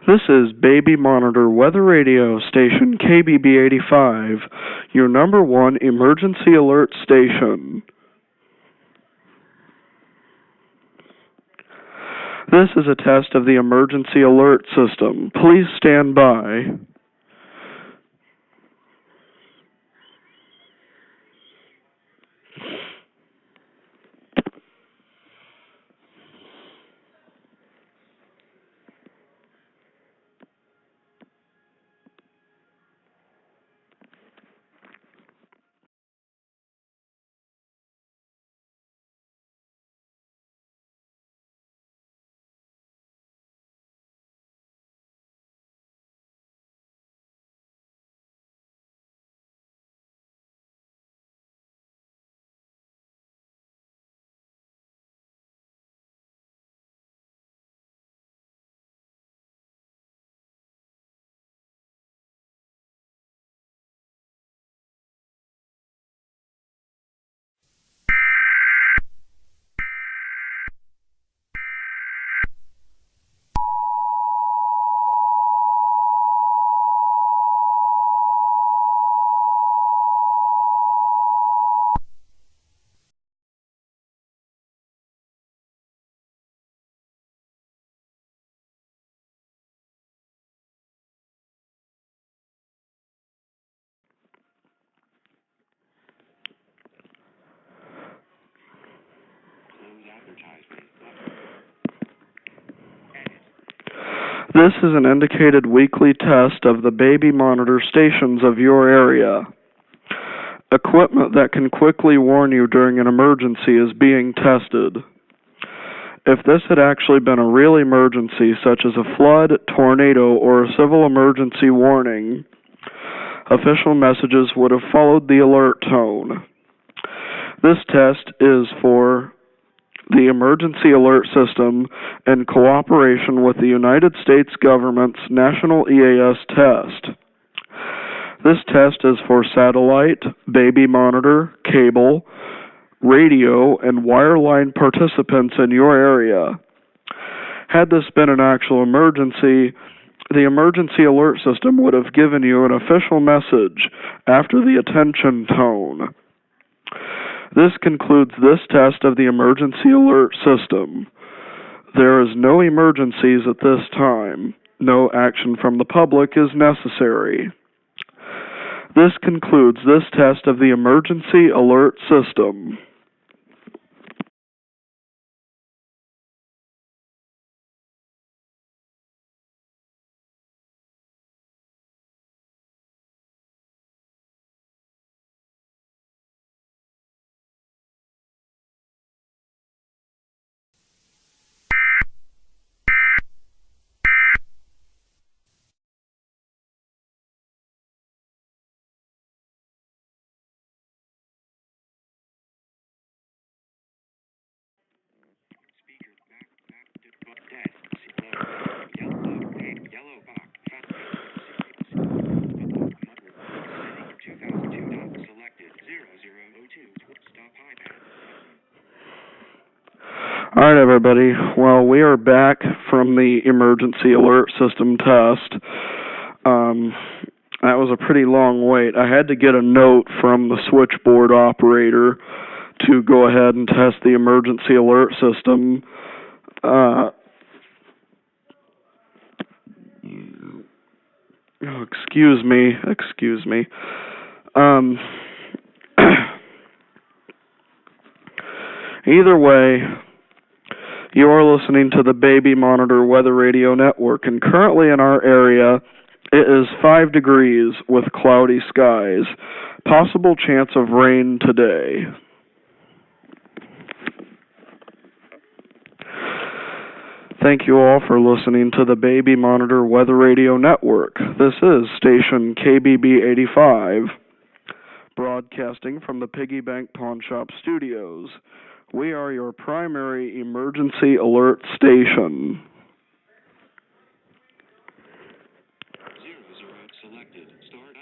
This is Baby Monitor Weather Radio Station KBB85, your number one emergency alert station. This is a test of the emergency alert system. Please stand by. This is an indicated weekly test of the baby monitor stations of your area. Equipment that can quickly warn you during an emergency is being tested. If this had actually been a real emergency, such as a flood, tornado, or a civil emergency warning, official messages would have followed the alert tone. This test is for the Emergency Alert System in cooperation with the United States government's National EAS test. This test is for satellite, baby monitor, cable, radio, and wireline participants in your area. Had this been an actual emergency, the Emergency Alert System would have given you an official message after the attention tone. This concludes this test of the Emergency Alert System. There is no emergencies at this time. No action from the public is necessary. This concludes this test of the Emergency Alert System. All right, everybody. Well, we are back from the Emergency Alert System test. That was a pretty long wait. I had to get a note from the switchboard operator to go ahead and test the Emergency Alert System. Excuse me. Either way, you are listening to the Baby Monitor Weather Radio Network, and currently in our area, it is 5 degrees with cloudy skies. Possible chance of rain today. Thank you all for listening to the Baby Monitor Weather Radio Network. This is station KBB85, broadcasting from the Piggy Bank Pawn Shop Studios. We are your primary emergency alert station. 00 selected. Start